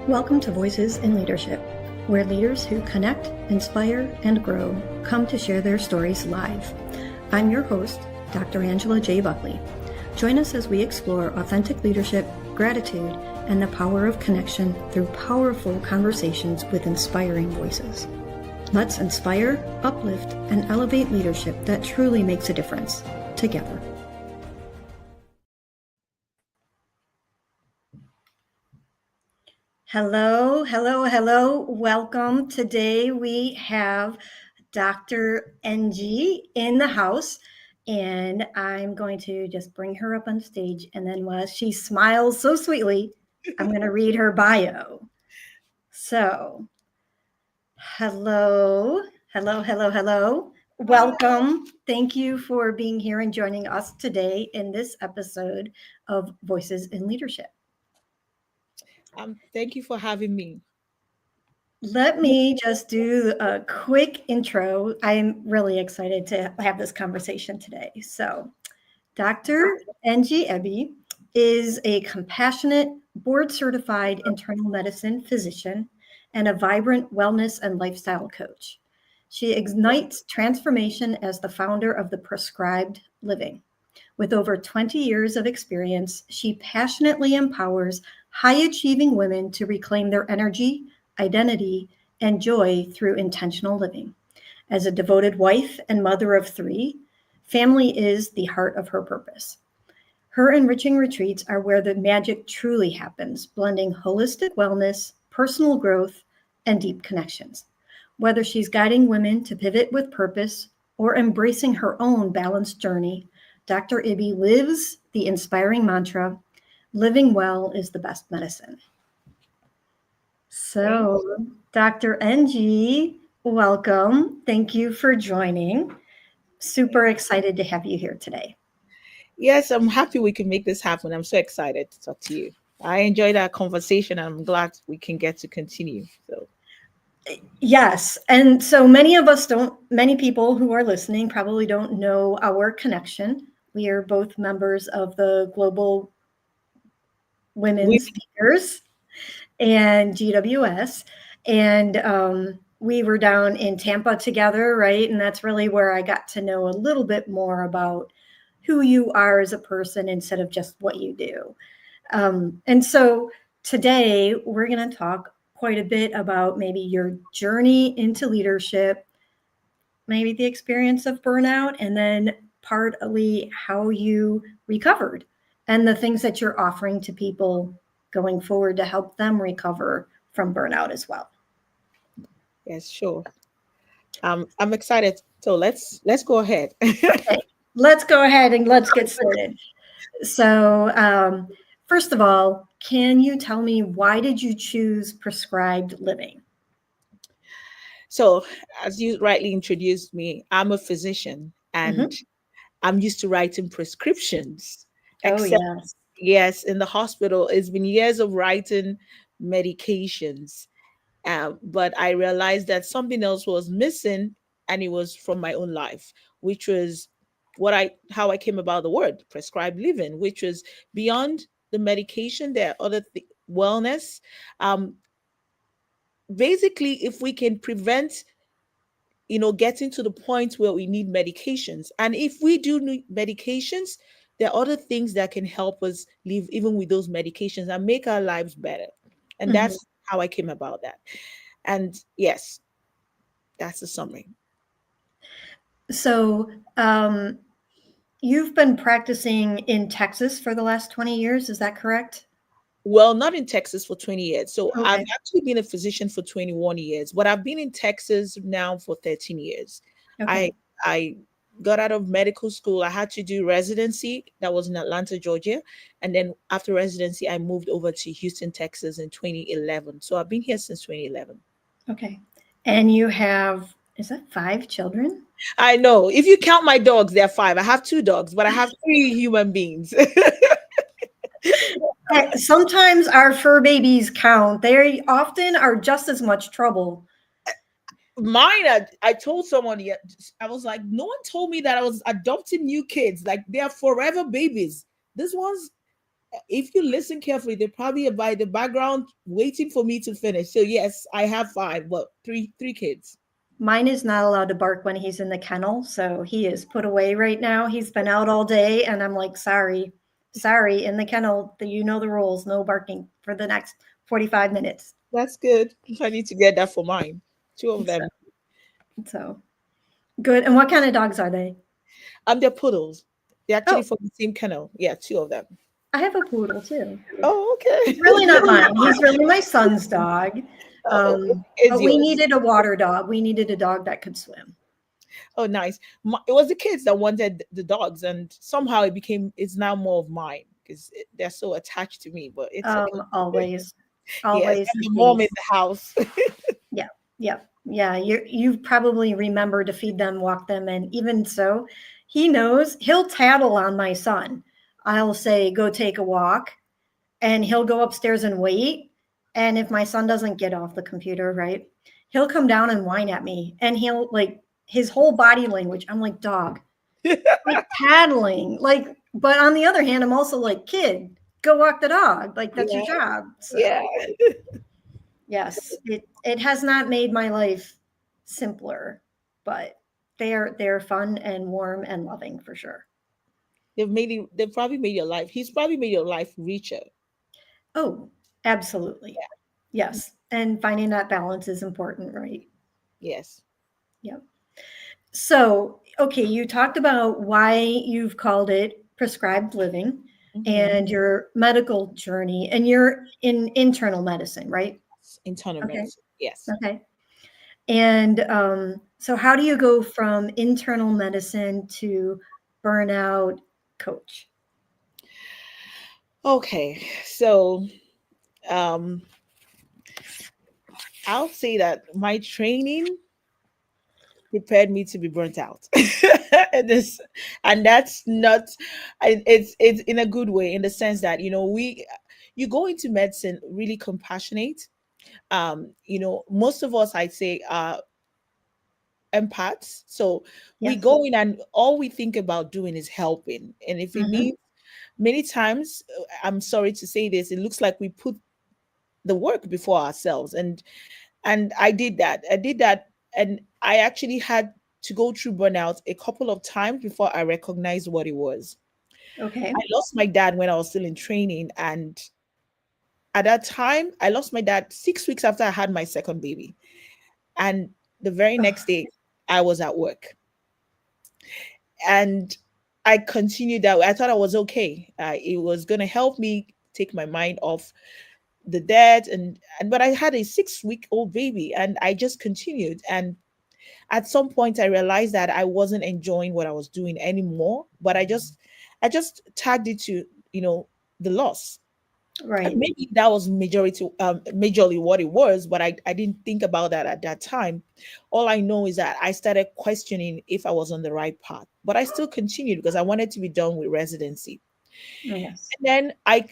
Welcome to Voices in Leadership, where leaders who connect, inspire, and grow come to share their stories live. I'm your host, Dr. Angela J. Buckley. Join us as we explore authentic leadership, gratitude, and the power of connection through powerful conversations with inspiring voices. Let's inspire, uplift, and elevate leadership that truly makes a difference together. Hello. Welcome. Today we have Dr. Engee in the house, and I'm going to just bring her up on stage, and then while she smiles so sweetly, I'm going to read her bio. So, hello. Welcome. Thank you for being here and joining us today in this episode of Voices in Leadership. Thank you for having me. Let me just do a quick intro. I'm really excited to have this conversation today. So, Dr. Engee Ibe is a compassionate, board-certified internal medicine physician and a vibrant wellness and lifestyle coach. She ignites transformation as the founder of the Prescribed Living. With over 20 years of experience, she passionately empowers high-achieving women to reclaim their energy, identity, and joy through intentional living. As a devoted wife and mother of 3, family is the heart of her purpose. Her enriching retreats are where the magic truly happens, blending holistic wellness, personal growth, and deep connections. Whether she's guiding women to pivot with purpose or embracing her own balanced journey, Dr. Ibe lives the inspiring mantra, living well is the best medicine. So, Dr. Engee, welcome. Thank you for joining. Super excited to have you here today. Yes, I'm happy we can make this happen. I'm so excited to talk to you. I enjoyed our conversation and I'm glad we can get to continue. So, yes. And so many people who are listening probably don't know our connection. We are both members of the Global Women Speakers and GWS. And we were down in Tampa together, right? And that's really where I got to know a little bit more about who you are as a person instead of just what you do. And so today we're going to talk quite a bit about maybe your journey into leadership, maybe the experience of burnout, and then partly how you recovered and the things that you're offering to people going forward to help them recover from burnout as well. Yes, sure. I'm excited. So let's go ahead. Okay, let's go ahead and let's get started. So first of all, can you tell me why did you choose prescribed living? So, as you rightly introduced me, I'm a physician and I'm used to writing prescriptions. Except, yes, in the hospital, it's been years of writing medications. But I realized that something else was missing, and it was from my own life, which was how I came about the word prescribed living, which was beyond the medication. There are other wellness. Basically, if we can prevent, getting to the point where we need medications, and if we do need medications, there are other things that can help us live even with those medications and make our lives better. And that's how I came about that. And yes, that's the summary. So you've been practicing in Texas for the last 20 years, is that correct? Well, not in Texas for 20 years. So I've actually been a physician for 21 years, but I've been in Texas now for 13 years. I got out of medical school. I had to do residency. That was in Atlanta, Georgia. And then after residency, I moved over to Houston, Texas in 2011. So I've been here since 2011. Okay. And you have, is that 5 children? I know. If you count my dogs, they're 5. I have 2 dogs, but I have 3 human beings. Sometimes our fur babies count. They often are just as much trouble. Mine, I told someone, I was like, no one told me that I was adopting new kids. Like, they're forever babies. This one's, if you listen carefully, they're probably by the background waiting for me to finish. So yes, I have five, well, three kids. Mine is not allowed to bark when he's in the kennel, so he is put away right now. He's been out all day, and I'm like, sorry, sorry, in the kennel, you know the rules, no barking for the next 45 minutes. That's good. I need to get that for mine. Two of So, them. so good. And what kind of dogs are they? They're poodles. They're actually Oh, from the same kennel. Yeah, two of them. I have a poodle too. Oh, okay. He's really not mine. He's really my son's dog. Oh, it's But we yours. needed a water dog. We needed a dog that could swim. Oh, nice. It was the kids that wanted the dogs, and somehow it's now more of mine because they're so attached to me. But it's okay. Always, Yes, always I'm the the mom in case. the house. Yeah, yeah, yeah. You probably remember to feed them, walk them, and even so, he knows he'll tattle on my son. I'll say, "Go take a walk," and he'll go upstairs and wait. And if my son doesn't get off the computer, right, he'll come down and whine at me, and he'll like his whole body language. I'm like, dog, like tattling, like. But on the other hand, I'm also like, kid, go walk the dog. Like that's your Yeah, job. yeah. So yes, it has not made my life simpler, but they're fun and warm and loving for sure. They've made you. They've probably made your life. He's probably made your life richer. Oh, absolutely. Yes. And finding that balance is important, right? Yes. Yep. So, okay, you talked about why you've called it prescribed living Hmm. and your medical journey, and you're in internal medicine, right? Internal Okay. medicine. Yes. Okay. And so, how do you go from internal medicine to burnout coach? Okay. So, um, I'll say that my training prepared me to be burnt out. and this and that's not it's in a good way, in the sense that we you go into medicine really compassionate. Most of us, I'd say, are empaths. So we Yes. go in and all we think about doing is helping. And if it Hmm. means, many times, I'm sorry to say this, it looks like we put the work before ourselves. And I did that, and I actually had to go through burnout a couple of times before I recognized what it was. Okay. I lost my dad when I was still in training, and at that time I lost my dad 6 weeks after I had my second baby. And the very Ugh, next day I was at work, and I continued that way. I thought I was okay. It was going to help me take my mind off the debt, and but I had a 6 week old baby, and I just continued. And at some point I realized that I wasn't enjoying what I was doing anymore, but I just tagged it to, the loss. And right. maybe that was majorly what it was, but I didn't think about that at that time. All I know is that I started questioning if I was on the right path, but I still continued because I wanted to be done with residency. Yes. And then I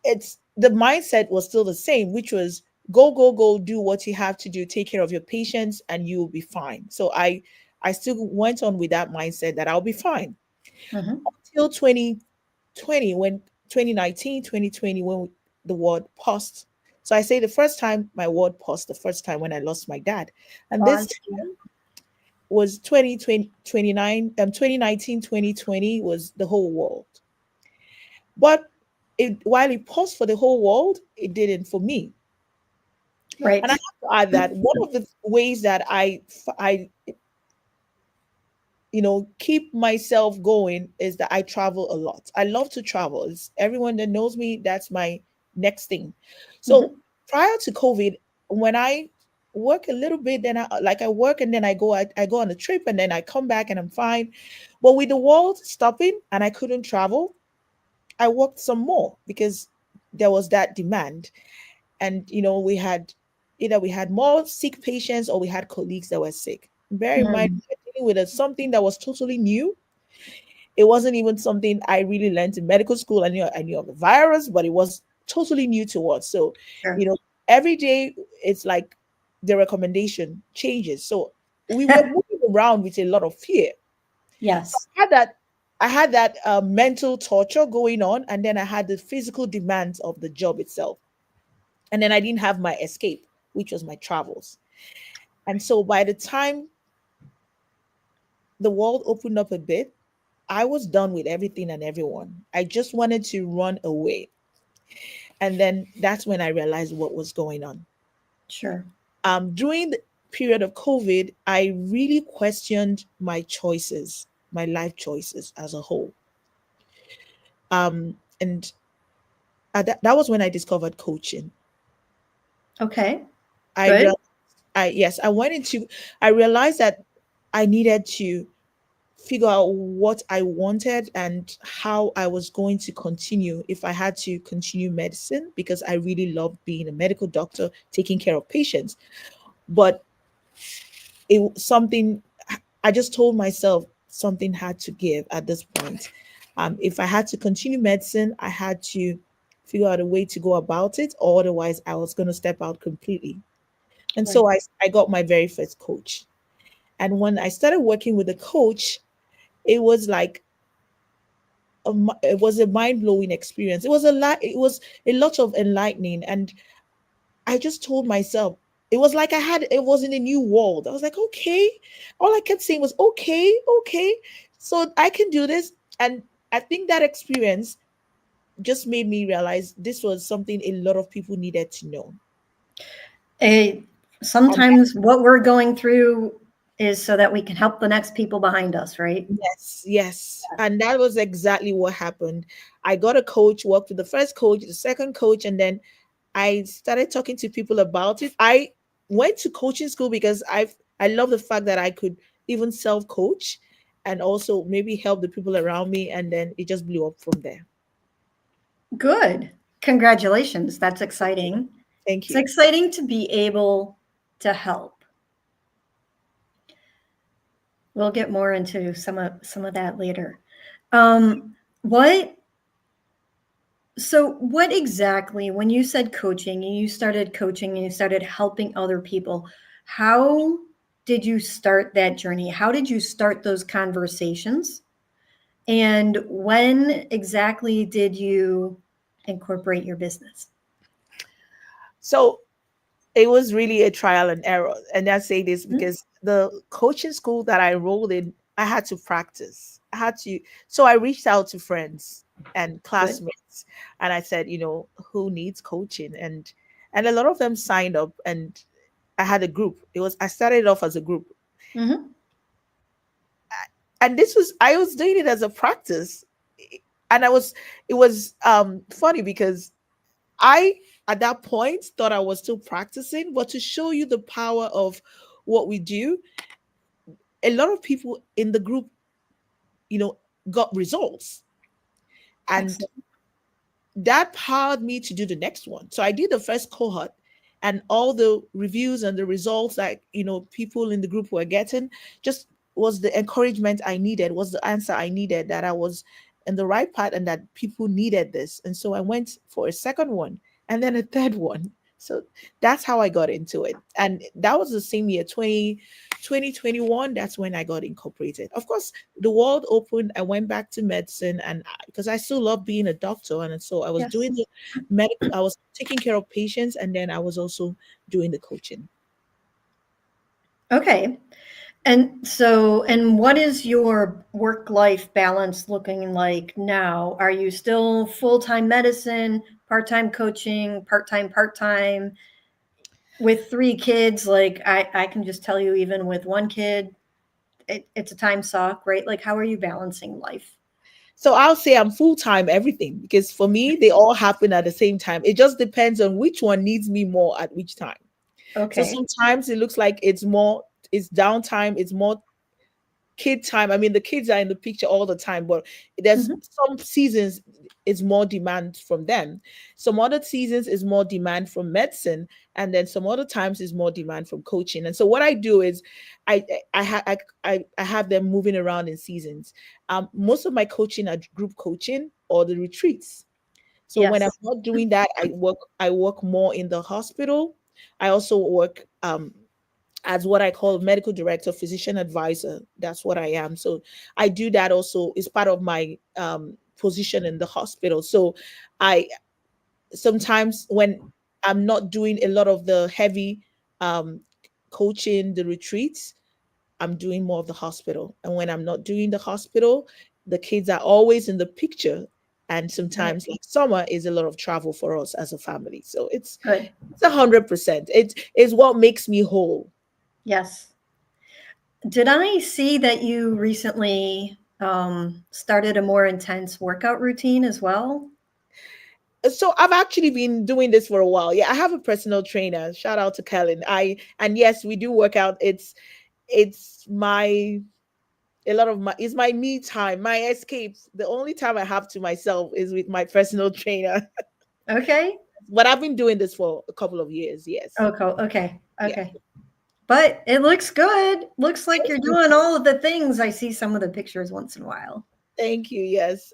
it's the mindset was still the same, which was go, go, go, do what you have to do, take care of your patients, and you will be fine. So I still went on with that mindset that I'll be fine Hmm. until 2020, when 2019, 2020, when the world paused. So I say the first time my world paused, the first time when I lost my dad. And this Pause. time was 2020, 2019, 2020 was the whole world. But while it paused for the whole world, it didn't for me. And I Right. have to add that one of the ways that I keep myself going is that I travel a lot. I love to travel. It's everyone that knows me, that's my next thing. So Hmm. prior to COVID, when I work a little bit, then I work and then I go on a trip and then I come back and I'm fine. But with the world stopping and I couldn't travel, I worked some more because there was that demand. And we had more sick patients or we had colleagues that were sick. Bear in mind, Mm. we were dealing with something that was totally new. It wasn't even something I really learned in medical school. I knew of the virus, but it was totally new to us. So, you Sure. know, every day it's like the recommendation changes. So we were moving around with a lot of fear. So Yes. I had that. I had that mental torture going on, and then I had the physical demands of the job itself, and then I didn't have my escape, which was my travels. And so by the time the world opened up a bit, I was done with everything and everyone. I just wanted to run away. And then that's when I realized what was going on. Sure. During the period of COVID, I really questioned my choices, my life choices as a whole. And that was when I discovered coaching. Okay. I Good. real I yes, I went into I realized that I needed to figure out what I wanted and how I was going to continue if I had to continue medicine, because I really loved being a medical doctor, taking care of patients. But it something I just told myself something had to give at this point. If I had to continue medicine, I had to figure out a way to go about it, or otherwise I was going to step out completely. And so Right. I got my very first coach. And when I started working with a coach, it was like it was a mind-blowing experience. It was a lot of enlightening. And I just told myself, it was like it was in a new world. I was like, okay. All I kept saying was, okay, okay. So I can do this. And I think that experience just made me realize this was something a lot of people needed to know. A, And sometimes what we're going through is so that we can help the next people behind us, right? yes, yes. And that was exactly what happened. I got a coach, worked with the first coach, the second coach, and then I started talking to people about it. I went to coaching school because I love the fact that I could even self coach and also maybe help the people around me, and then it just blew up from there. Good. Congratulations. That's exciting. Thank It's you. exciting to be able to help. We'll get more into some of that later. What So what exactly, when you said coaching and you started coaching and you started helping other people, how did you start that journey? How did you start those conversations? And when exactly did you incorporate your business? So it was really a trial and error. And I say this Mhm. because the coaching school that I enrolled in, I had to practice. So I reached out to friends and Good. classmates, and I said, who needs coaching? And a lot of them signed up, and I had a group. I started off as a group. Hmm. And I was doing it as a practice. And it was funny because I, at that point, thought I was still practicing, but to show you the power of what we do, a lot of people in the group, you know, got results. And Excellent. that powered me to do the next one. So I did the first cohort, and all the reviews and the results that people in the group were getting just was the encouragement I needed, was the answer I needed, that I was in the right path and that people needed this. And so I went for a second one and then a third one. So that's how I got into it. And that was the same year, 2021. That's when I got incorporated. Of course, the world opened. I went back to medicine, and because I still love being a doctor, and so I was doing Yes. the medical. I was taking care of patients, and then I was also doing the coaching. Okay. And what is your work-life balance looking like now? Are you still full-time medicine, part-time coaching, part-time? With 3 kids, like, I can just tell you, even with 1 kid, it's a time suck, right? Like, how are you balancing life? So I'll say I'm full time everything, because for me they all happen at the same time. It just depends on which one needs me more at which time. So Okay. sometimes it looks like it's downtime, it's more kid time. I mean, the kids are in the picture all the time, but there's Mhm. some seasons is more demand from them. Some other seasons is more demand from medicine, and then some other times is more demand from coaching. And so what I do is, I have them moving around in seasons. Most of my coaching are group coaching or the retreats. So when I'm Yes. not doing that, I work more in the hospital. I also work as what I call medical director, physician advisor. That's what I am. So I do that also. Is part of my position in the hospital. So I sometimes when I'm not doing a lot of the heavy um, coaching, the retreats, I'm doing more of the hospital. And when I'm not doing the hospital, the kids are always in the picture. And Right. sometimes, like summer, is a lot of travel for us as a family. So Good. it's 100%. It is what makes me whole. Yes. Did I see that you recently started a more intense workout routine as well? So I've actually been doing this for a while. Yeah, I have a personal trainer. Shout out to Kellen. I and yes, we do work out. It's my a lot of my it's my me time, my escape. The only time I have to myself is with my personal trainer. Okay. But I've been doing this for a couple of years. Yes. Okay. Okay. Yeah. Okay. But it looks good. Looks like Thank you're you. doing all of the things. I see some of the pictures once in a while. Thank you. Yes,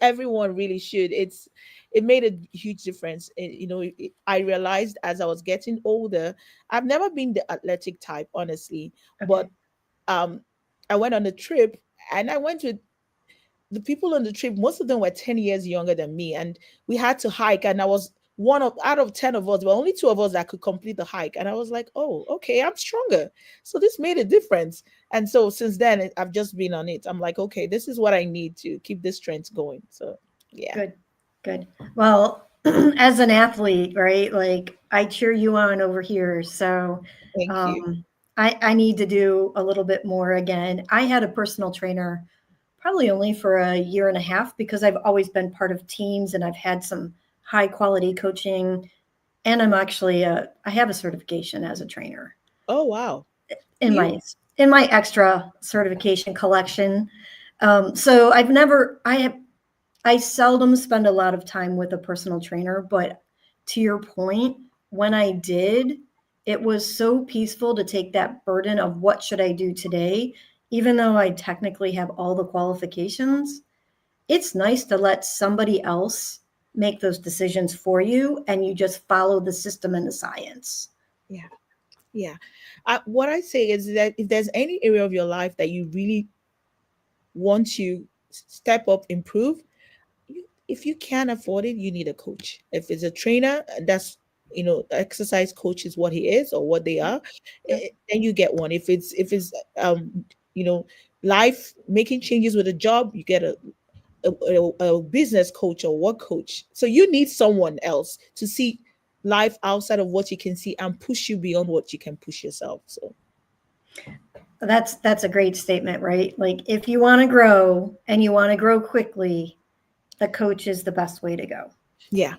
everyone really should. It made a huge difference. I realized as I was getting older, I've never been the athletic type, honestly, but Okay. um, I went on a trip and I went with the people on the trip. Most of them were 10 years younger than me, and we had to hike. And I was one of out of 10 of us, but only two of us that could complete the hike. And I was like, oh, okay, I'm stronger. So this made a difference. And so since then, I've just been on it. I'm like, okay, this is what I need to keep this strength going. So yeah, Good. Good. Well, as an athlete, right? Like I cheer you on over here. So thank you. um, I need to do a little bit more again. I had a personal trainer probably only for a year and a half because I've always been part of teams and I've had some high quality coaching. And I have a certification as a trainer Oh, wow. in You, my extra certification collection. So I seldom spend a lot of time with a personal trainer, but to your point, when I did, it was so peaceful to take that burden of what should I do today, even though I technically have all the qualifications. It's nice to let somebody else make those decisions for you and you just follow the system and the science. yeah, yeah. What I say is that if there's any area of your life that you really want to step up, improve, if you can't afford it, you need a coach. If it's a trainer, exercise coach is what he is or what they are, Yep. then you get one. If it's you know, life making changes with a job, you get a business coach or work coach. So you need someone else to see life outside of what you can see and push you beyond what you can push yourself. So That's a great statement, right? Like if you want to grow and you want to grow quickly, the coach is the best way to go. yeah,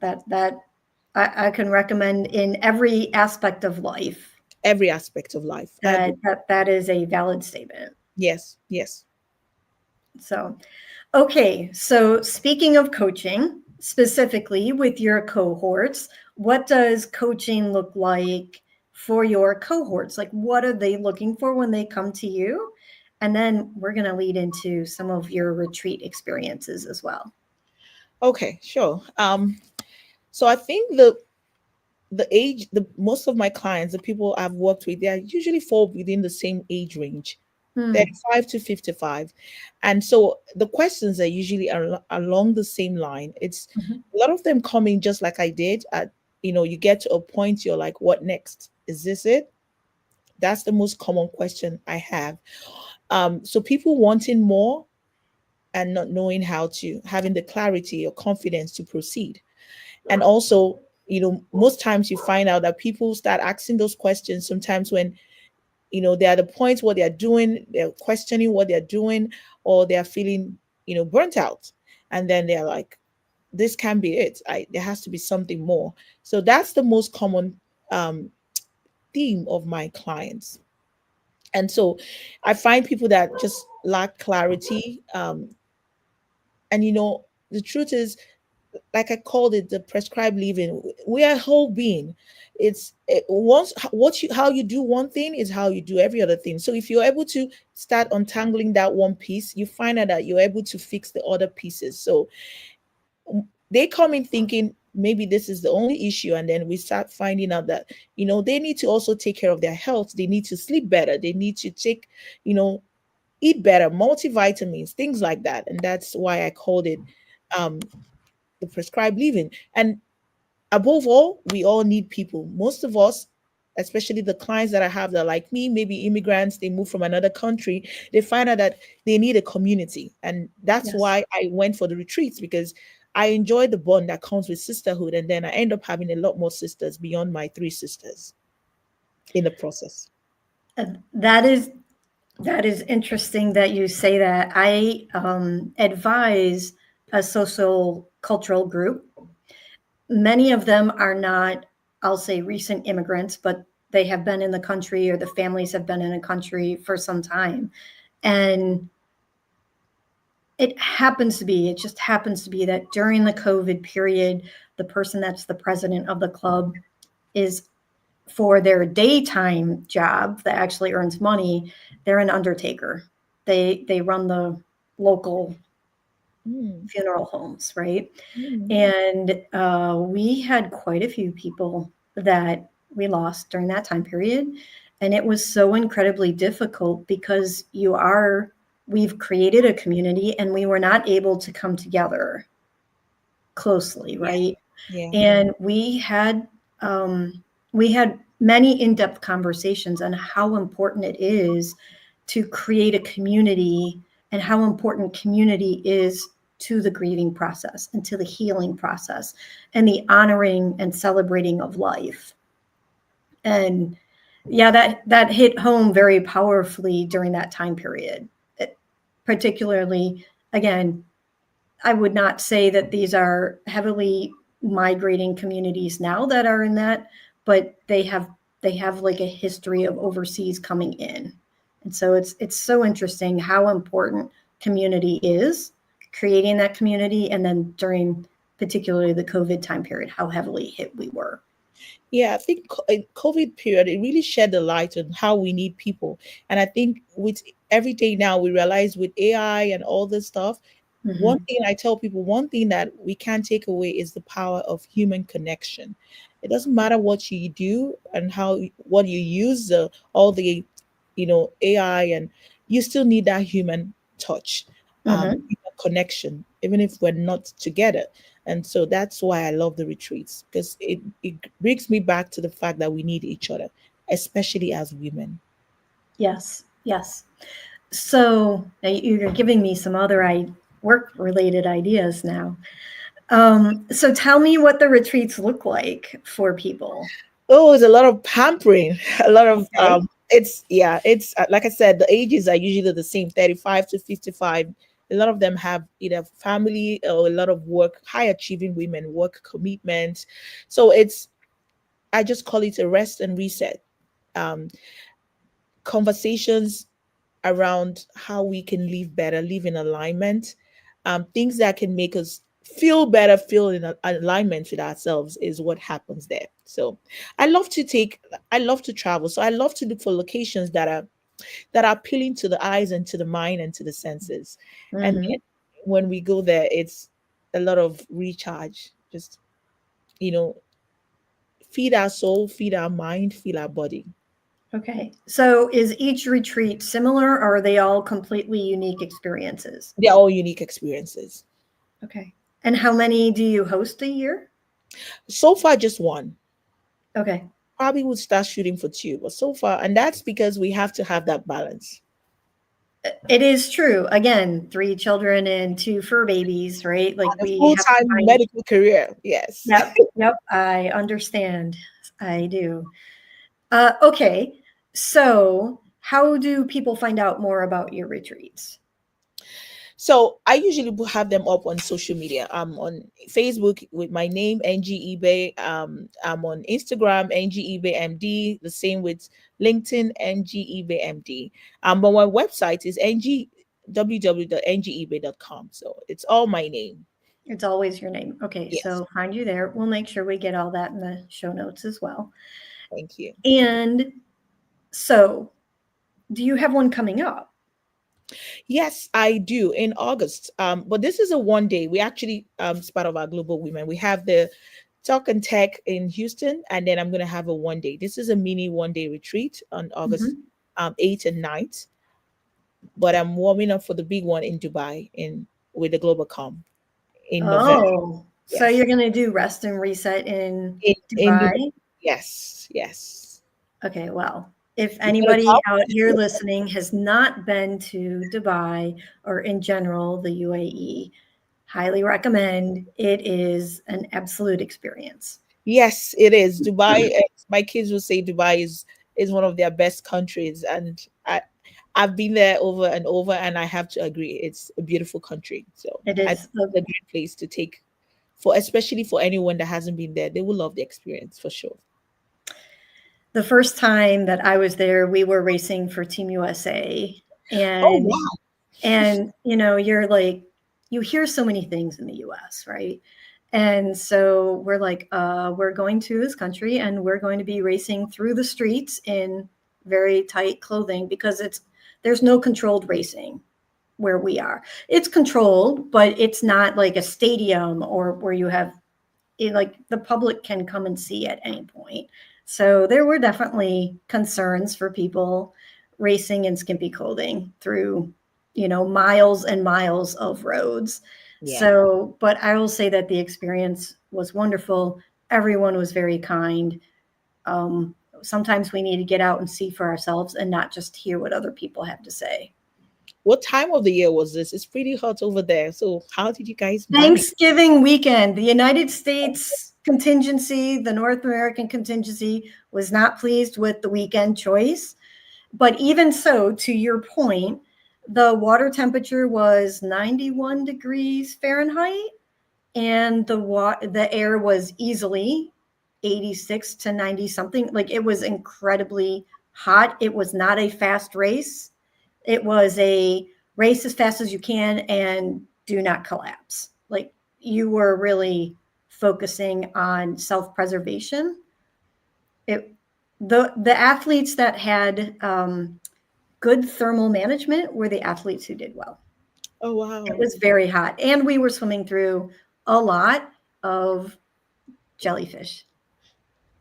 That I can recommend in every aspect of life. every aspect of life. I agree. That is a valid statement. Yes, yes. So, okay. So, speaking of coaching, specifically with your cohorts, what does coaching look like for your cohorts? Like, what are they looking for when they come to you? And then we're going to lead into some of your retreat experiences as well. Okay, sure. So I think the most of my clients, the people I've worked with, they are usually fall within the same age range, Hmm. 35 to 55. And so the questions are usually along the same line. It's Mhm. a lot of them coming just like I did at, you get to a point you're like, what next? Is this it? That's the most common question I have. So people wanting more and not knowing how to, having the clarity or confidence to proceed. And also, most times you find out that people start asking those questions sometimes when, they're at the point where they're questioning what they're doing, or they're feeling, burnt out. And then they're like, this can't be it. There has to be something more. So that's the most common um, theme of my clients. And so I find people that just lack clarity. And, the truth is, like I called it, the prescribed living. We are a whole being. Once what you how you do one thing is how you do every other thing. So if you're able to start untangling that one piece, you find out that you're able to fix the other pieces. So they come in thinking maybe this is the only issue, and then we start finding out that they need to also take care of their health. They need to sleep better. They need to take, you know eat better, multivitamins, things like that. And that's why I called it um the prescribed living. And above all, we all need people. Most of us, especially the clients that I have that are like me, maybe immigrants, they move from another country, they find out that they need a community. And that's Yes. why I went for the retreats, because I enjoy the bond that comes with sisterhood. And then I end up having a lot more sisters beyond my three sisters in the process. That is interesting that you say that. I advise a social cultural group. Many of them are not, I'll say, recent immigrants, but they have been in the country or the families have been in a country for some time. And it just happens to be that during the COVID period, the person that's the president of the club is, for their daytime job that actually earns money, they're an undertaker. They run the local Mm, funeral homes, right? mm, And we had quite a few people that we lost during that time period. And it was so incredibly difficult because we've created a community and we were not able to come together closely, yeah, right? yeah, And we had many in-depth conversations on how important it is to create a community and how important community is to the grieving process and to the healing process and the honoring and celebrating of life. And yeah, that hit home very powerfully during that time period. It, particularly, again, I would not say that these are heavily migrating communities now that are in that, but they have like a history of overseas coming in. And so it's so interesting how important community is, creating that community, and then during particularly the COVID time period, how heavily hit we were. yeah. I think COVID period, it really shed the light on how we need people. And I think with every day now, we realize with AI and all this stuff, one Hmm. thing I tell people, one thing that we can't take away is the power of human connection. It doesn't matter what you do and what you use, all the AI, and you still need that human touch, Hmm. human connection, even if we're not together. And so that's why I love the retreats, because it brings me back to the fact that we need each other, especially as women. Yes, yes. So now you're giving me some other work related ideas now. So tell me what the retreats look like for people. Oh, it's a lot of pampering, a lot of Okay. it's yeah, it's like I said, the ages are usually the same, 35 to 55. A lot of them have either family or a lot of work, high achieving women, work commitments. So I just call it a rest and reset. Um, Conversations around how we can live better, live in alignment, things that can make us feel better, feel in alignment with ourselves is what happens there. So I love to I love to travel. So I love to look for locations that are appealing to the eyes and to the mind and to the senses. And then Hmm. when we go there, it's a lot of recharge. Just, you know, feed our soul, feed our mind, feel our body. Okay. So is each retreat similar or are they all completely unique experiences? They're all unique experiences. Okay. And how many do you host a year? So far, just one. Okay. Probably would start shooting for two, but so far, and that's because we have to have that balance. It is true. Again, three children and two fur babies, right? Like A we have to full-time find. medical career, yes. Yep. Yep. I understand. I do. Okay. So how do people find out more about your retreats? So I usually have them up on social media. I'm on Facebook with my name, Engee Ibe. I'm on Instagram, Engee Ibe MD. The same with LinkedIn, Engee Ibe MD. But my website is www.ngeebe.com. So it's all my name. It's always your name. Okay, Yes, so find you there. We'll make sure we get all that in the show notes as well. thank you. And so, do you have one coming up? Yes, I do in August. But this is a 1 day. We actually, it's part of our global women. We have the talk and tech in Houston, and then I'm gonna have a 1 day. This is a mini 1 day retreat on August Mhm. 8th and 9th. But I'm warming up for the big one in Dubai in with the Global Com in November. Oh, so Yes, you're going to do rest and reset in in Dubai. Dubai? Yes, yes. Okay, well, if You gotta anybody come. out here listening has not been to Dubai or in general the UAE, highly recommend. It is an absolute experience. Yes, it is. Dubai, my kids will say Dubai is one of their best countries, and I've been there over and over, and I have to agree, it's a beautiful country. So It I think is it's a great place to take for, especially for anyone that hasn't been there. They will love the experience for sure. the first time that I was there, we were racing for Team USA, Oh and wow! you're like, you hear so many things in the US, right? And so we're like, we're going to this country and we're going to be racing through the streets in very tight clothing because there's no controlled racing where we are. It's controlled, but it's not like a stadium or where you have like the public can come and see at any point. So there were definitely concerns for people racing in skimpy clothing through, miles and miles of roads. Yeah. So, but I will say that the experience was wonderful. Everyone was very kind. Sometimes we need to get out and see for ourselves and not just hear what other people have to say. What time of the year was this? It's pretty hot over there. So how did you guys manage? Thanksgiving weekend, the United States contingency, the North American contingency, was not pleased with the weekend choice. But even so, to your point, the water temperature was 91 degrees Fahrenheit, and the air was easily 86 to 90 something. Like it was incredibly hot. It was not a fast race. It was a race as fast as you can and do not collapse. Like you were really focusing on self-preservation. It the athletes that had good thermal management were the athletes who did well. Oh It wow. was very hot, and we were swimming through a lot of jellyfish.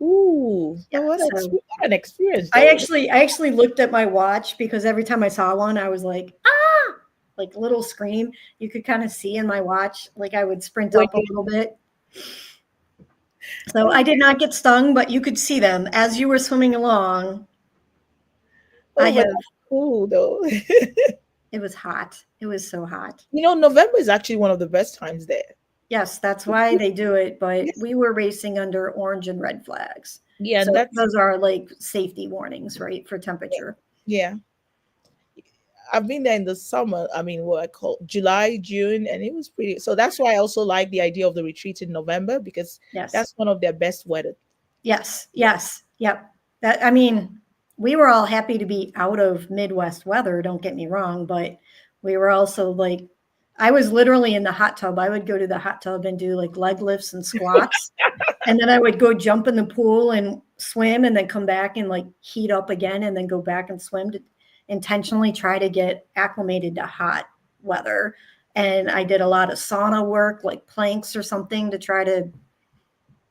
Ooh, Yeah, so what an experience I though. actually I actually looked at my watch because every time I saw one, I was like, "Ah!" Like a little scream. You could kind of see in my watch, like I would sprint When up a you, little bit. So I okay. did not get stung, but you could see them as you were swimming along. I Oh, but have that's cool though. It was hot. It was so hot. November is actually one of the best times there. Yes, that's why they do it, but Yes. we were racing under orange and red flags. Yeah, and So that's those are like safety warnings, right, for yeah. temperature. Yeah. I've been there in the summer. I mean, what I call July, June, and it was pretty. So that's why I also like the idea of the retreat in November because Yes. that's one of their best weather. Yes. Yeah. Yes. Yep. That I mean, we were all happy to be out of Midwest weather, don't get me wrong, but we were also like I was literally in the hot tub. I would go to the hot tub and do like leg lifts and squats. And then I would go jump in the pool and swim and then come back and like heat up again and then go back and swim to intentionally try to get acclimated to hot weather. And I did a lot of sauna work, like planks or something to try to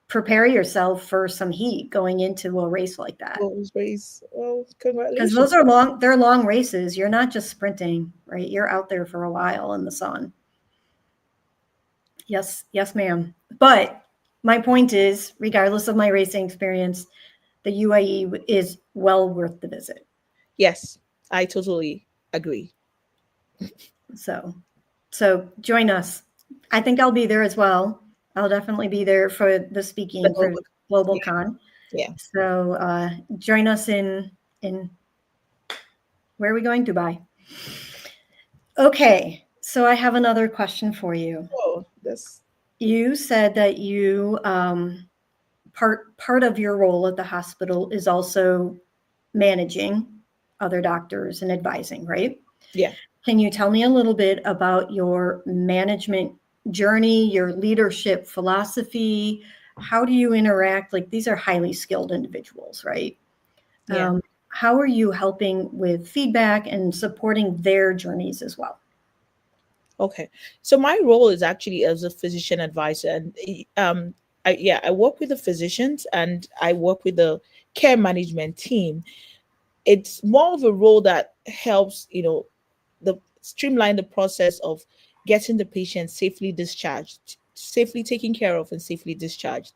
prepare yourself for some heat going into a race like that. Well, it was race. Well, Because congratulations. they're long races. You're not just sprinting, right? You're out there for a while in the sun. Yes, yes, ma'am. But my point is, regardless of my racing experience, the UAE is well worth the visit. Yes, I totally agree. So, so join us. I think I'll be there as well. I'll definitely be there for the The speaking for global. Global Yeah, Con. yeah. So join us in where are we going? Dubai. Okay. So I have another question for you. Oh, that's You said that you part of your role at the hospital is also managing other doctors and advising, right? yeah. Can you tell me a little bit about your management journey, your leadership philosophy? How do you interact? Like these are highly skilled individuals, right? Yeah. how are you helping with feedback and supporting their journeys as well? Okay. So my role is actually as a physician advisor, and I work with the physicians and I work with the care management team. It's more of a role that helps, the streamline the process of getting the patient safely discharged, safely taken care of, and safely discharged.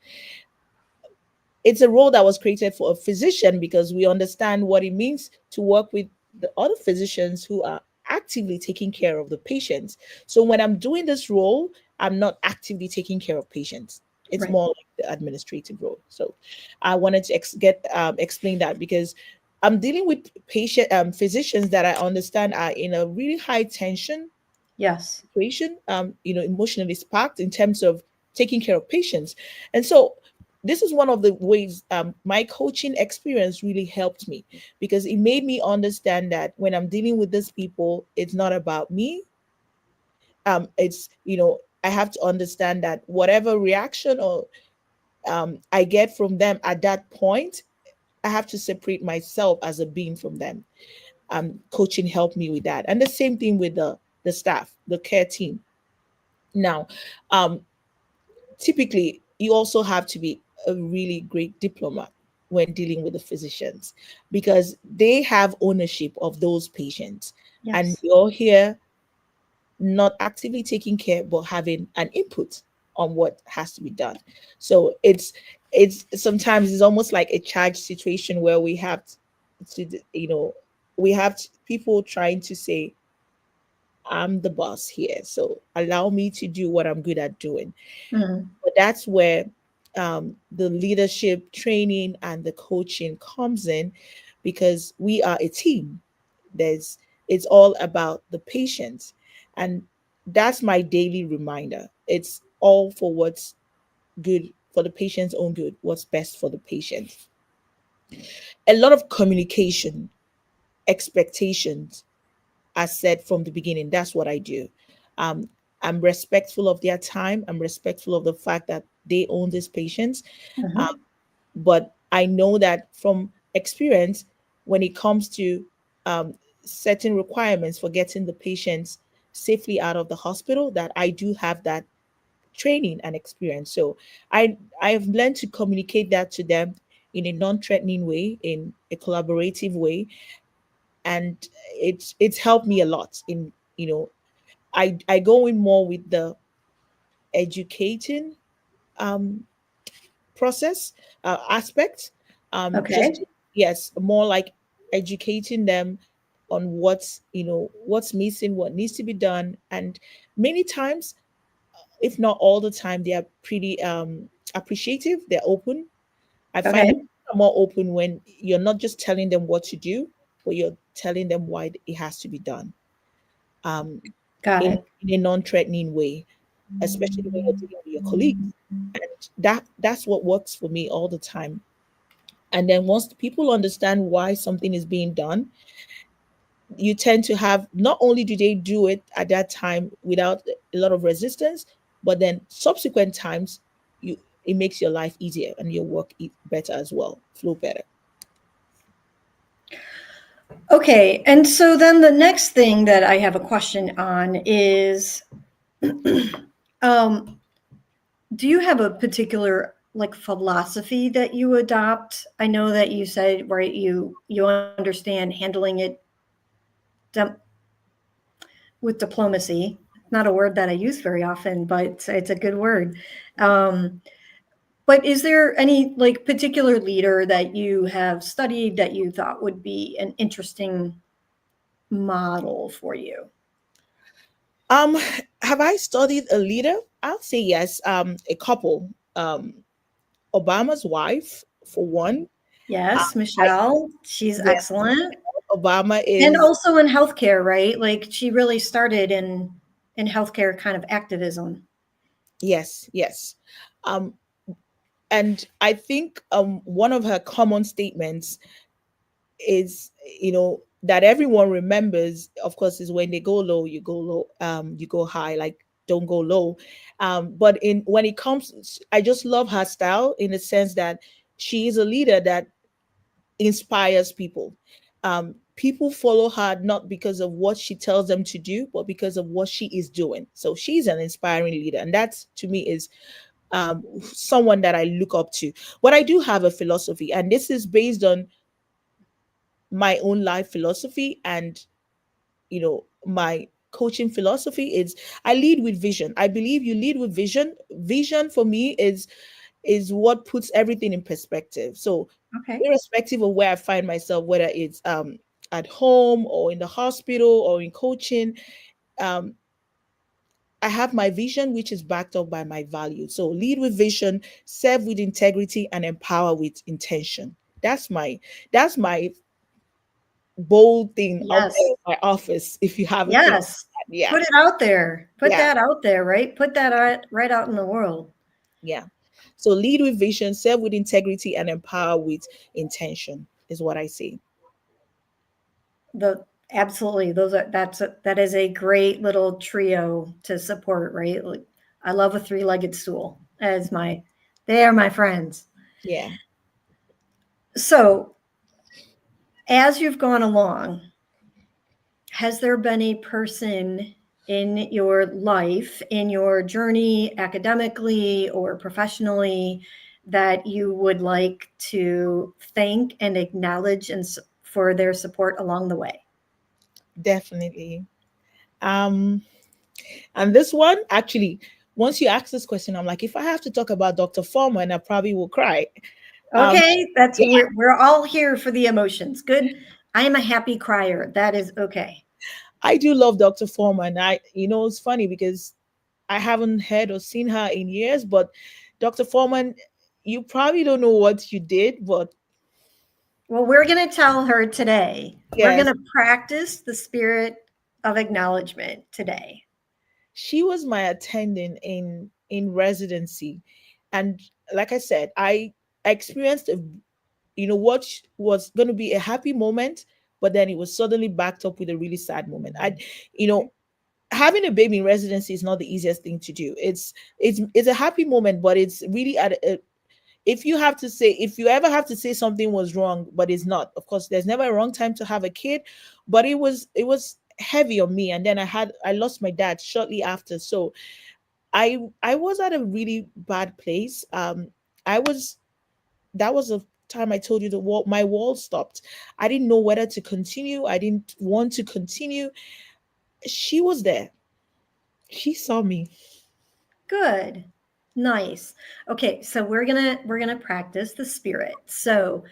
It's a role that was created for a physician because we understand what it means to work with the other physicians who are actively taking care of the patients. So when I'm doing this role, I'm not actively taking care of patients. It's Right. more like the administrative role. So I wanted to explain that because I'm dealing with patient physicians that I understand are in a really high tension Yes. situation, emotionally sparked in terms of taking care of patients. And so this is one of the ways my coaching experience really helped me because it made me understand that when I'm dealing with these people, it's not about me. I have to understand that whatever reaction or I get from them at that point, I have to separate myself as a being from them. Coaching helped me with that. And the same thing with the staff, the care team. Now, um, typically, you also have to be a really great diplomat when dealing with the physicians because they have ownership of those patients. And Yes. you're here not actively taking care, but having an input on what has to be done. So it's sometimes it's almost like a charged situation where we have we have people trying to say, I'm the boss here. So allow me to do what I'm good at doing. Mm. But that's where the leadership training and the coaching comes in because we are a team. There's it's all about the patient. And that's my daily reminder. It's all for what's good for the patient's own good, what's best for the patient. A lot of communication, expectations are set from the beginning. That's what I do. Um, I'm respectful of their time. I'm respectful of the fact that they own these patients. Um, Hmm. but I know that from experience, when it comes to um, certain requirements for getting the patients safely out of the hospital, that I do have that training and experience. So I have learned to communicate that to them in a non-threatening way, in a collaborative way, and it's helped me a lot in I go in more with the educating um process aspect, just Okay. yes, more like educating them on what's missing, what needs to be done. And many times, if not all the time, they are pretty appreciative, they're open. I find that Okay. people are more open when you're not just telling them what to do, but you're telling them why it has to be done, um, Got it. in a non-threatening way, especially when you're dealing with your colleagues. And that's what works for me all the time. And then once the people understand why something is being done, you tend to have, not only do they do it at that time without a lot of resistance, but then subsequent times you it makes your life easier and your work better as well, flow better. Okay. And so then the next thing that I have a question on is um, do you have a particular like philosophy that you adopt? I know that you said, right, you understand handling it dim- with diplomacy. Not a word that I use very often, but it's a good word. Um, but is there any like particular leader that you have studied that you thought would be an interesting model for you? Um, have I studied a leader? I'll say yes. A couple. Obama's wife, for one. Uh, Yes, I Michelle. She's Yes, excellent. Obama And is also in healthcare, right? Like she really started in healthcare kind of activism. yes, yes. Um, and I think one of her common statements is, that everyone remembers, of course, is when they go low, you go low, you go high, like don't go low. But in when it comes, I just love her style in the sense that she is a leader that inspires people. People follow her not because of what she tells them to do, but because of what she is doing. So she's an inspiring leader, and that to me is someone that I look up to. But I do have a philosophy, and this is based on my own life philosophy and my coaching philosophy. Is I lead with vision. I believe you lead with vision. Vision for me is what puts everything in perspective. So Okay. irrespective of where I find myself, whether it's at home or in the hospital or in coaching, um I have my vision, which is backed up by my values. So lead with vision, serve with integrity, and empower with intention. That's my bold thing out there Yes. in my office. If you haven't picked Yes. that, yeah, Put it out there. Put yeah, that out there, right? Put that out, right out in the world. yeah. So lead with vision, serve with integrity, and empower with intention is what I say. The absolutely that is a great little trio to support, right? Like, I love a three-legged stool as my they are my friends. Yeah, So, as you've gone along, has there been a person in your life, in your journey academically or professionally, that you would like to thank and acknowledge for their support along the way? definitely. Um, and this one actually, once you ask this question, I'm like, if I have to talk about Dr. Foreman, I probably will cry. Um, Okay, that's yeah, we're all here for the emotions. Good. I am a happy crier. That is okay. I do love Dr. Foreman. It's funny because I haven't heard or seen her in years, but Dr. Foreman, you probably don't know what you did, but Well, we're going to tell her today. We're going yes, to practice the spirit of acknowledgement today. she was my attending in residency. And like I said, I experienced what was going to be a happy moment, but then it was suddenly backed up with a really sad moment. You know, having a baby in residency is not the easiest thing to do. It's a happy moment, but it's really if you ever have to say something was wrong, but it's not. Of course, there's never a wrong time to have a kid, but it was heavy on me. And then I lost my dad shortly after. So I was at a really bad place. I was that was a time I told you my wall stopped. I didn't know whether to continue. I didn't want to continue. She was there. She saw me. Good. Nice. Okay, so we're going to practice the spirit. So,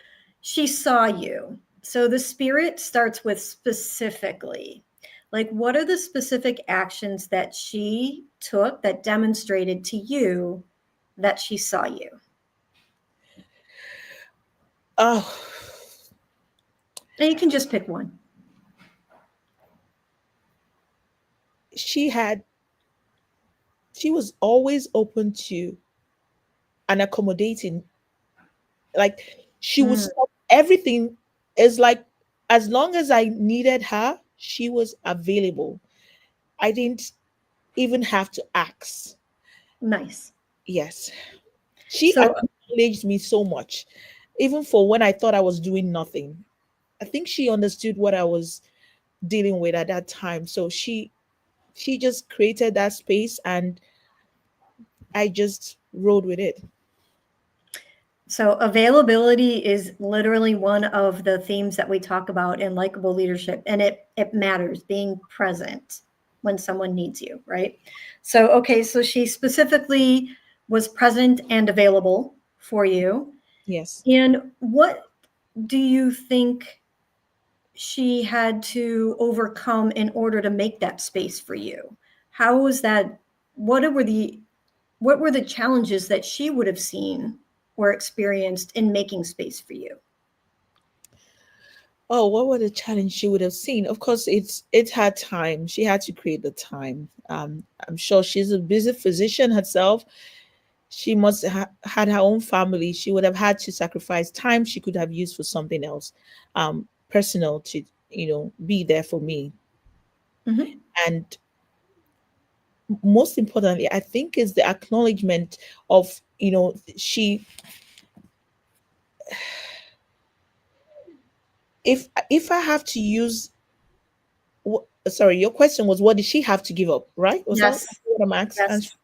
she saw you. So the spirit starts with specifically. Like, what are the specific actions that she took that demonstrated to you that she saw you? Oh, And you can just pick one. she had she was always open to and accommodating. Like she would Mm, stop everything. Is like as long as I needed her, she was available. I didn't even have to ask. nice. Yes. She So, acknowledged me so much, even for when I thought I was doing nothing. I think she understood what I was dealing with at that time. So she just created that space and I just rode with it. So availability is literally one of the themes that we talk about in likable leadership, and it matters being present when someone needs you, right? So okay, so she specifically was present and available for you. Yes. And what do you think she had to overcome in order to make that space for you? How was that? What were the what were the challenges that she would have seen or experienced in making space for you? Oh, what were the challenge she would have seen? Of course, it's her time. She had to create the time. I'm sure she's a busy physician herself. She must had her own family. She would have had to sacrifice time she could have used for something else, personal to be there for me. Mhm. And most importantly, I think is the acknowledgement of she If I have to use, sorry, your question was what did she have to give up, right? Was that Yes. what I'm asking? Yes.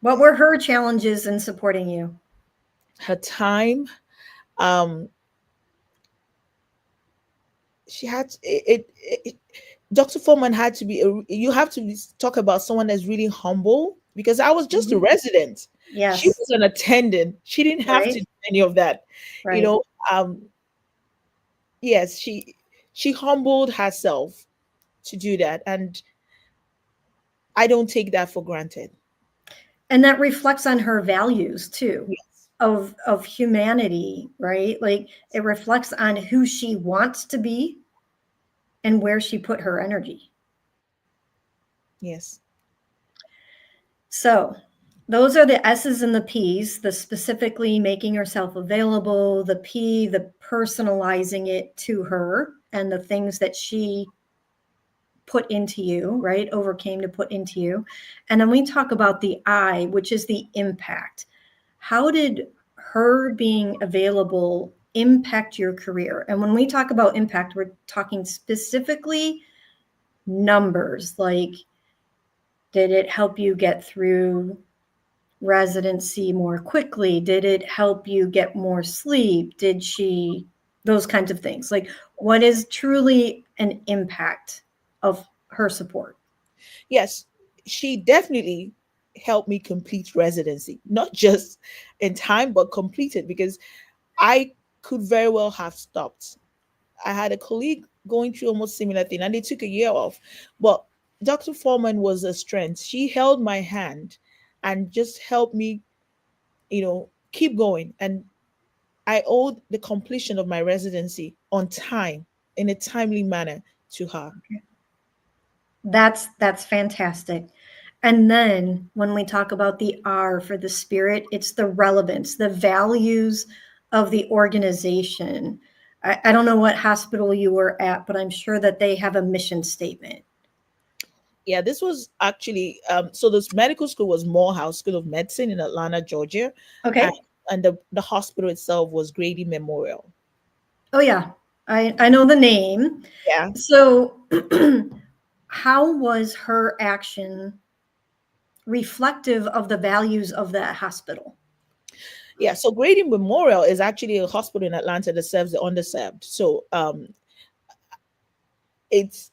What were her challenges in supporting you? Her time. Um, she had Dr. Foreman had to be you have to talk about someone that's really humble, because I was just a Mhm. resident. She Yes. was an attendant. She didn't have to Right. do any of that. You Right. know, yes, she humbled herself to do that, and I don't take that for granted. And that reflects on her values too, Yes. of humanity, right? Like it reflects on who she wants to be and where she put her energy. Yes. So those are the S's and the P's, the specifically making herself available, the P, the personalizing it to her, and the things that she put into you, right? Overcame to put into you. And then we talk about the I, which is the impact. How did her being available impact your career? And when we talk about impact, we're talking specifically numbers, like did it help you get through residency more quickly? Did it help you get more sleep? Did she, those kinds of things? Like, what is truly an impact of her support? Yes, she definitely helped me complete residency, not just in time, but complete it, because I could very well have stopped. I had a colleague going through almost similar thing, and they took a year off. But Dr. Foreman was a strength. She held my hand and just helped me, keep going. And I owed the completion of my residency on time, in a timely manner, to her. That's fantastic. And then when we talk about the R for the spirit, it's the relevance, the values of the organization. I don't know what hospital you were at, but I'm sure that they have a mission statement. Yeah, this was actually so this medical school was Morehouse School of Medicine in Atlanta, Georgia, and, Okay. and the hospital itself was Grady Memorial. Oh yeah, I know the name. Yeah. So how was her action reflective of the values of that hospital? Yeah, so Grady Memorial is actually a hospital in Atlanta that serves the underserved. So it's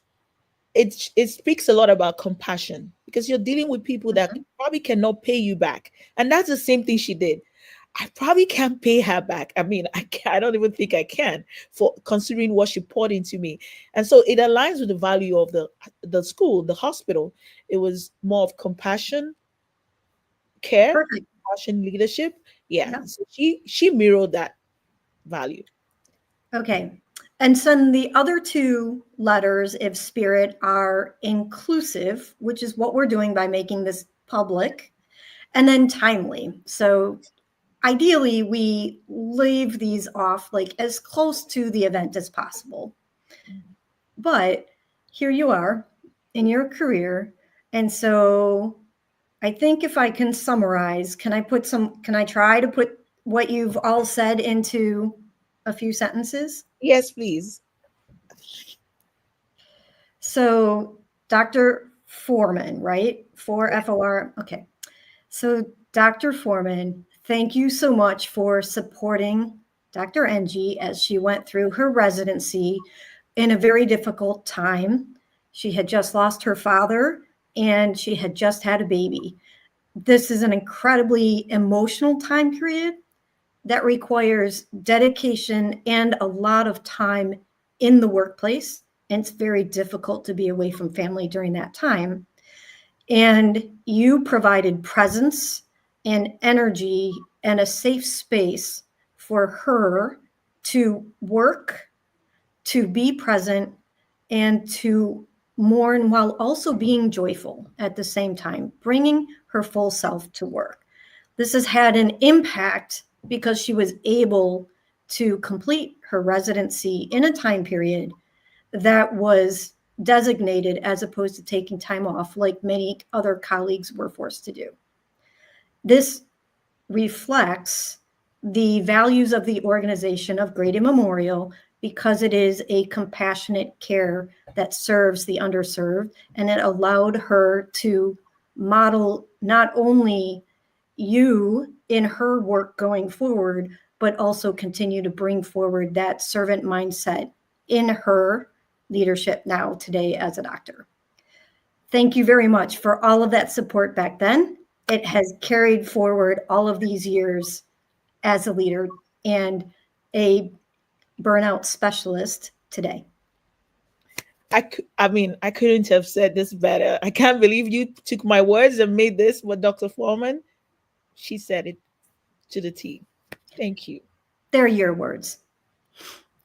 it speaks a lot about compassion, because you're dealing with people that Mhm. probably cannot pay you back, and that's the same thing she did. I probably can't pay her back. I mean, I don't even think I can, for considering what she poured into me. And so it aligns with the value of the school, the hospital. It was more of compassion, care, Perfect. compassion, leadership. Yeah, Yeah. so she mirrored that value. Okay. And so the other two letters of spirit are inclusive, which is what we're doing by making this public, and then timely. So ideally, we leave these off like as close to the event as possible. But here you are in your career. And so I think if I can summarize, can I try to put what you've all said into a few sentences? Yes, please. So, Dr. Foreman, right? For FOR. Okay. So, Dr. Foreman, thank you so much for supporting Dr. Engee as she went through her residency in a very difficult time. She had just lost her father and she had just had a baby. This is an incredibly emotional time period that requires dedication and a lot of time in the workplace. And it's very difficult to be away from family during that time. And you provided presence and energy and a safe space for her to work, to be present, and to mourn while also being joyful at the same time, bringing her full self to work. This has had an impact because she was able to complete her residency in a time period that was designated as opposed to taking time off like many other colleagues were forced to do. This reflects the values of the organization of Grady Memorial because it is a compassionate care that serves the underserved. And it allowed her to model not only you in her work going forward, but also continue to bring forward that servant mindset in her leadership now today as a doctor. Thank you very much for all of that support back then. It has carried forward all of these years as a leader and a burnout specialist today. I mean, I couldn't have said this better. I can't believe you took my words and made this what Dr. Foreman. She said it to the T. Thank you. They're your words.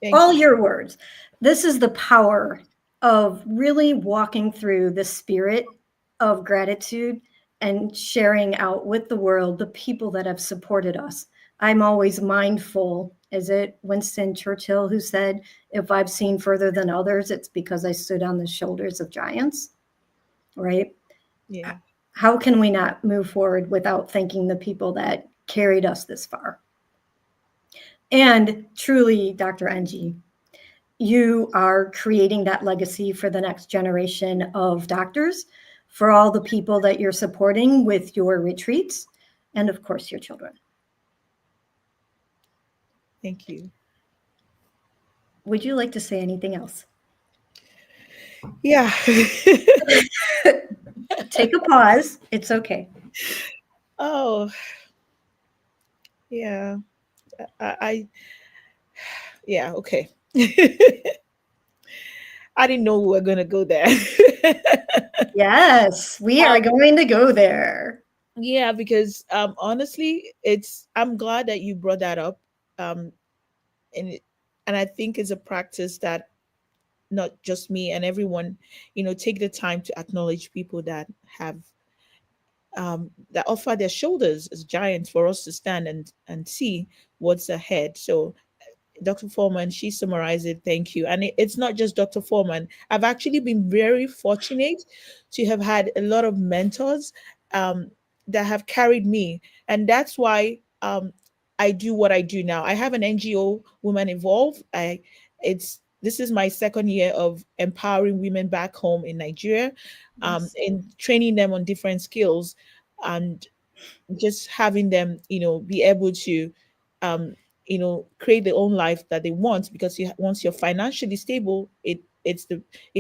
Thank All you. your words. This is the power of really walking through the spirit of gratitude and sharing out with the world the people that have supported us. I'm always mindful, is it Winston Churchill who said, if I've seen further than others, it's because I stood on the shoulders of giants, right? Yeah. How can we not move forward without thanking the people that carried us this far? And truly, Dr. Engee, you are creating that legacy for the next generation of doctors, for all the people that you're supporting with your retreats, and of course, your children. Thank you. Would you like to say anything else? Yeah. Take a pause. It's okay. Oh, yeah. I yeah, okay. I didn't know we were going to go there. Yes, we are going to go there. Yeah, because honestly, I'm glad that you brought that up. Um and and I think it's a practice that not just me and everyone, take the time to acknowledge people that have that offer their shoulders as giants for us to stand and see what's ahead. So Dr. Foreman, she summarized it. Thank you. And it's not just Dr. Foreman. I've actually been very fortunate to have had a lot of mentors um, that have carried me. And that's why I do what I do now. I have an NGO, Women Evolve. This is my second year of empowering women back home in Nigeria, Yes. and training them on different skills, and just having them, be able to, um, create their own life that they want. Because once you're financially stable, it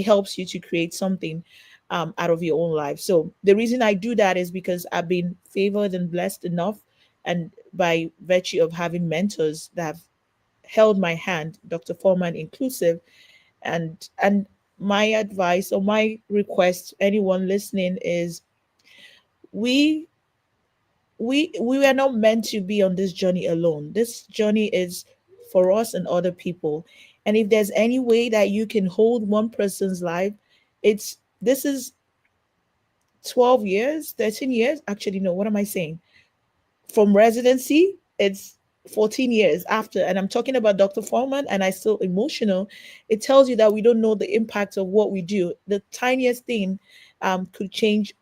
helps you to create something out of your own life. So the reason I do that is because I've been favored and blessed enough, and by virtue of having mentors that have held my hand, Dr. Foreman inclusive, and my advice or my request to anyone listening is we we were not meant to be on this journey alone. This journey is for us and other people. And if there's any way that you can hold one person's life, this is 12 years, 13 years. Actually, no, what am I saying? From residency, it's 14 years after. And I'm talking about Dr. Foreman, and I still emotional. It tells you that we don't know the impact of what we do. The tiniest thing could change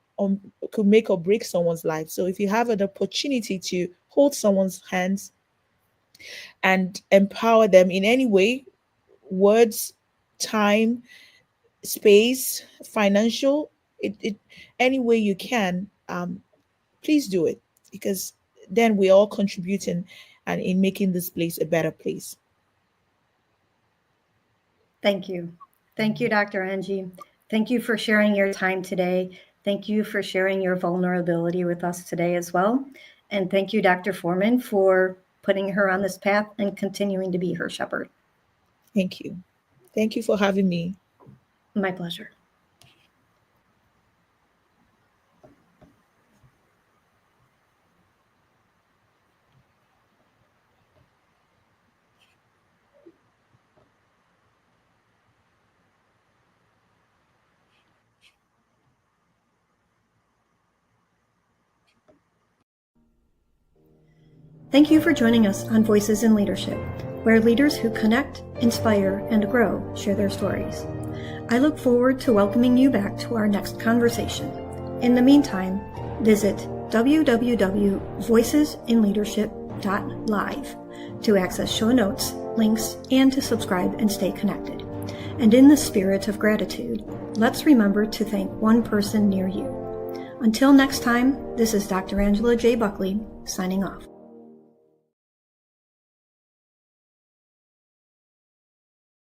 could make or break someone's life. So if you have an opportunity to hold someone's hands and empower them in any way, words, time, space, financial, it any way you can, please do it, because then we're all contributing and in making this place a better place. Thank you. Thank you, Dr. Engee. Thank you for sharing your time today. Thank you for sharing your vulnerability with us today as well. And thank you, Dr. Foreman, for putting her on this path and continuing to be her shepherd. Thank you. Thank you for having me. My pleasure. Thank you for joining us on Voices in Leadership, where leaders who connect, inspire, and grow share their stories. I look forward to welcoming you back to our next conversation. In the meantime, visit www.voicesinleadership.live to access show notes links, and to subscribe and stay connected. And in the spirit of gratitude, let's remember to thank one person near you. Until next time, this is Dr. Angela J. Buckley signing off.